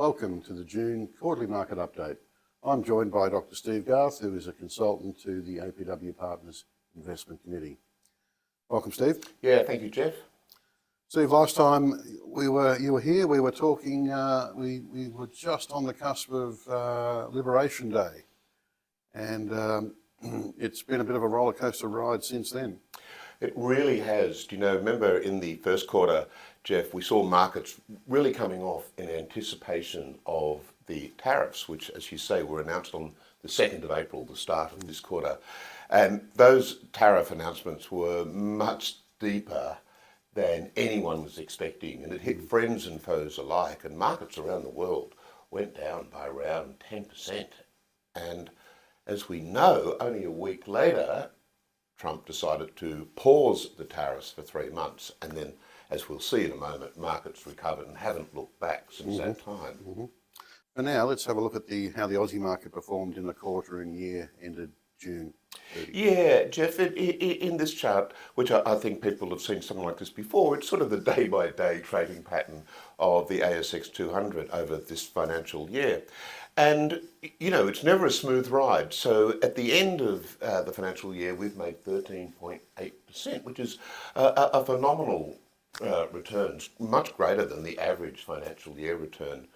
Welcome to the June Quarterly Market Update. I'm joined by Dr. Steve Garth, who is a consultant to the APW Partners Investment Committee. Welcome, Steve. Yeah, thank you, Jeff. Steve, last time you were here, we were talking, we were just on the cusp of Liberation Day, and it's been a bit of a roller coaster ride since then. It really has. Do you know, remember in the first quarter, Jeff, we saw markets really coming off in anticipation of the tariffs, which, as you say, were announced on the 2nd of April, the start of this quarter. And those tariff announcements were much deeper than anyone was expecting, and it hit friends and foes alike, and markets around the world went down by around 10%. And as we know, only a week later, Trump decided to pause the tariffs for 3 months, and then, as we'll see in a moment, markets recovered and haven't looked back since that time. For now, let's have a look at how the Aussie market performed in the quarter and year ended June 30. Yeah, Jeff, in this chart, which I think people have seen something like this before, it's sort of the day-by-day trading pattern of the ASX 200 over this financial year. And, you know, it's never a smooth ride. So at the end of the financial year, we've made 13.8%, which is a phenomenal returns, much greater than the average financial year return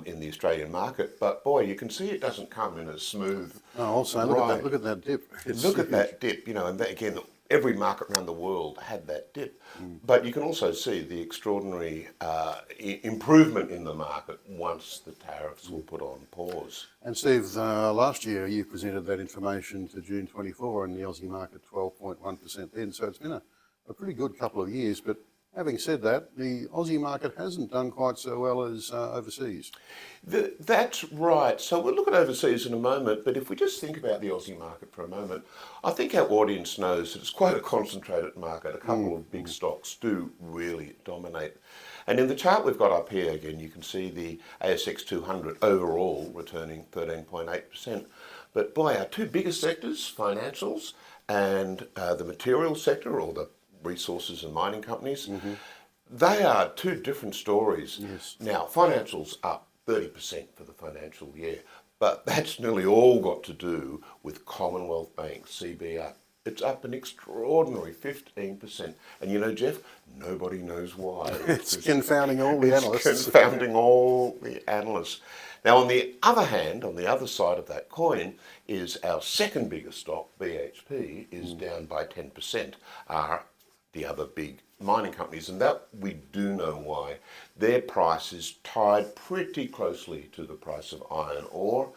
in the Australian market. But boy, you can see it doesn't come in a smooth also, ride. look at that dip. Look at that dip, you know, and that, again, every market around the world had that dip. But you can also see the extraordinary improvement in the market once the tariffs were put on pause. And Steve, last year you presented that information to June 24 and the Aussie market 12.1% then, so it's been a pretty good couple of years. But having said that, the Aussie market hasn't done quite so well as overseas. That's right. So we'll look at overseas in a moment, but if we just think about the Aussie market for a moment, I think our audience knows that it's quite a concentrated market. A couple of big stocks do really dominate. And in the chart we've got up here, again, you can see the ASX 200 overall returning 13.8%. But boy, our two biggest sectors, financials and the materials sector, or the resources and mining companies, they are two different stories. Yes. Now, financials up 30% for the financial year, but that's nearly all got to do with Commonwealth Bank, CBA. It's up an extraordinary 15%. And you know, Jeff, nobody knows why. It's confounding all the analysts. It's confounding all the analysts. Now, on the other hand, on the other side of that coin, is our second biggest stock, BHP, is down by 10%. The other big mining companies, and that we do know why. Their price is tied pretty closely to the price of iron ore.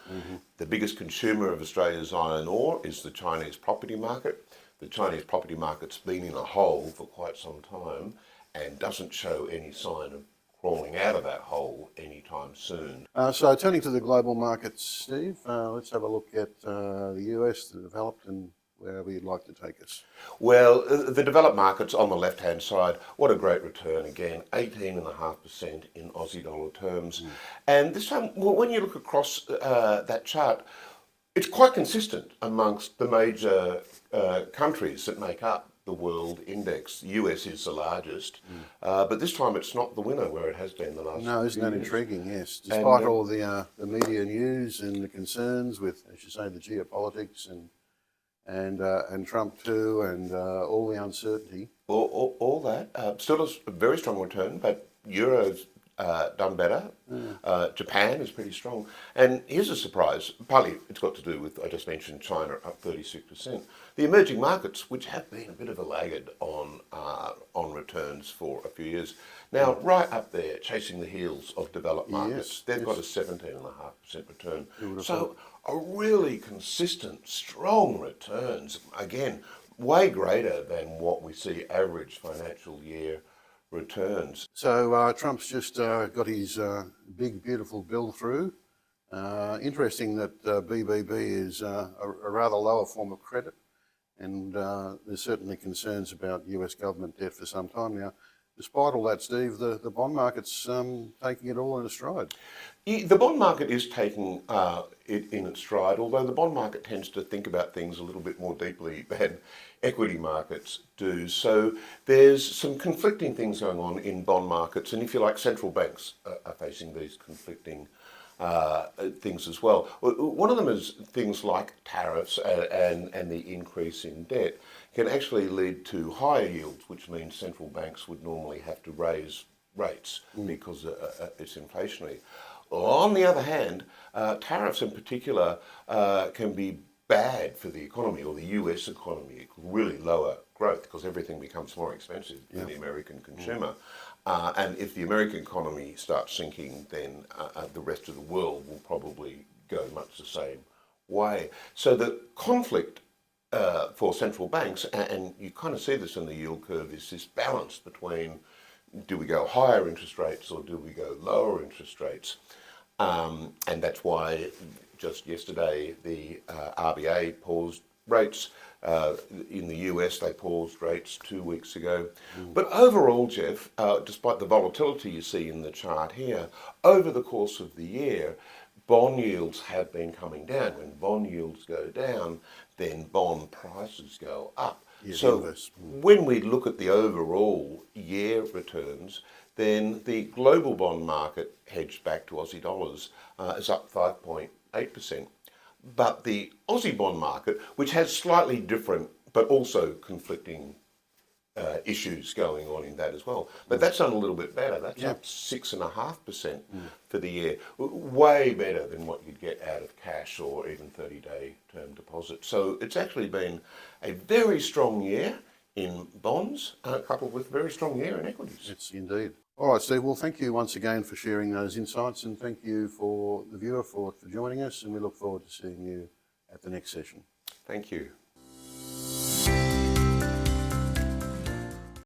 The biggest consumer of Australia's iron ore is the Chinese property market. The Chinese property market's been in a hole for quite some time and doesn't show any sign of crawling out of that hole anytime soon. So turning to the global markets, Steve, let's have a look at the US, the developed, and wherever you'd like to take us. Well, the developed markets on the left-hand side, what a great return again, 18.5% in Aussie dollar terms. And this time, when you look across that chart, it's quite consistent amongst the major countries that make up the world index. The US is the largest, but this time it's not the winner where it has been the last No, isn't that years. intriguing? Yes. Despite all the media news and the concerns with, as you say, the geopolitics and Trump too, and all the uncertainty. All that. Still a very strong return, but Euro's done better. Japan is pretty strong. And here's a surprise. Partly it's got to do with, I just mentioned, China up 36%. The emerging markets, which have been a bit of a laggard on returns for a few years, now right up there, chasing the heels of developed markets. They've got a 17.5% return. So a really consistent, strong returns. Again, way greater than what we see average financial year returns. So Trump's just got his big, beautiful bill through. Interesting that BBB is a rather lower form of credit, and there's certainly concerns about US government debt for some time now. despite all that, Steve, the bond market's taking it all in a stride. The bond market is taking it in its stride, although the bond market tends to think about things a little bit more deeply than equity markets do. So there's some conflicting things going on in bond markets, and if you like, central banks are facing these conflicting things as well. One of them is things like tariffs and the increase in debt can actually lead to higher yields, which means central banks would normally have to raise rates because it's inflationary. On the other hand, tariffs in particular can be bad for the economy or the US economy. It could really lower growth because everything becomes more expensive for the American consumer. And if the American economy starts sinking, then the rest of the world will probably go much the same way. So the conflict for central banks, and you kind of see this in the yield curve, is this balance between do we go higher interest rates or do we go lower interest rates? And that's why just yesterday the RBA paused rates. In the US, they paused rates 2 weeks ago. But overall, Jeff, despite the volatility you see in the chart here, over the course of the year, bond yields have been coming down. When bond yields go down, then bond prices go up. So when we look at the overall year returns, then the global bond market hedged back to Aussie dollars is up 5.8%. But the Aussie bond market, which has slightly different but also conflicting issues going on in that as well, but that's done a little bit better. That's up 6.5% for the year, way better than what you'd get out of cash or even 30-day term deposits. So it's actually been a very strong year in bonds, coupled with a very strong year in equities. It's indeed. All right, Steve. Well, thank you once again for sharing those insights, and thank you for the viewer for joining us, and we look forward to seeing you at the next session. Thank you.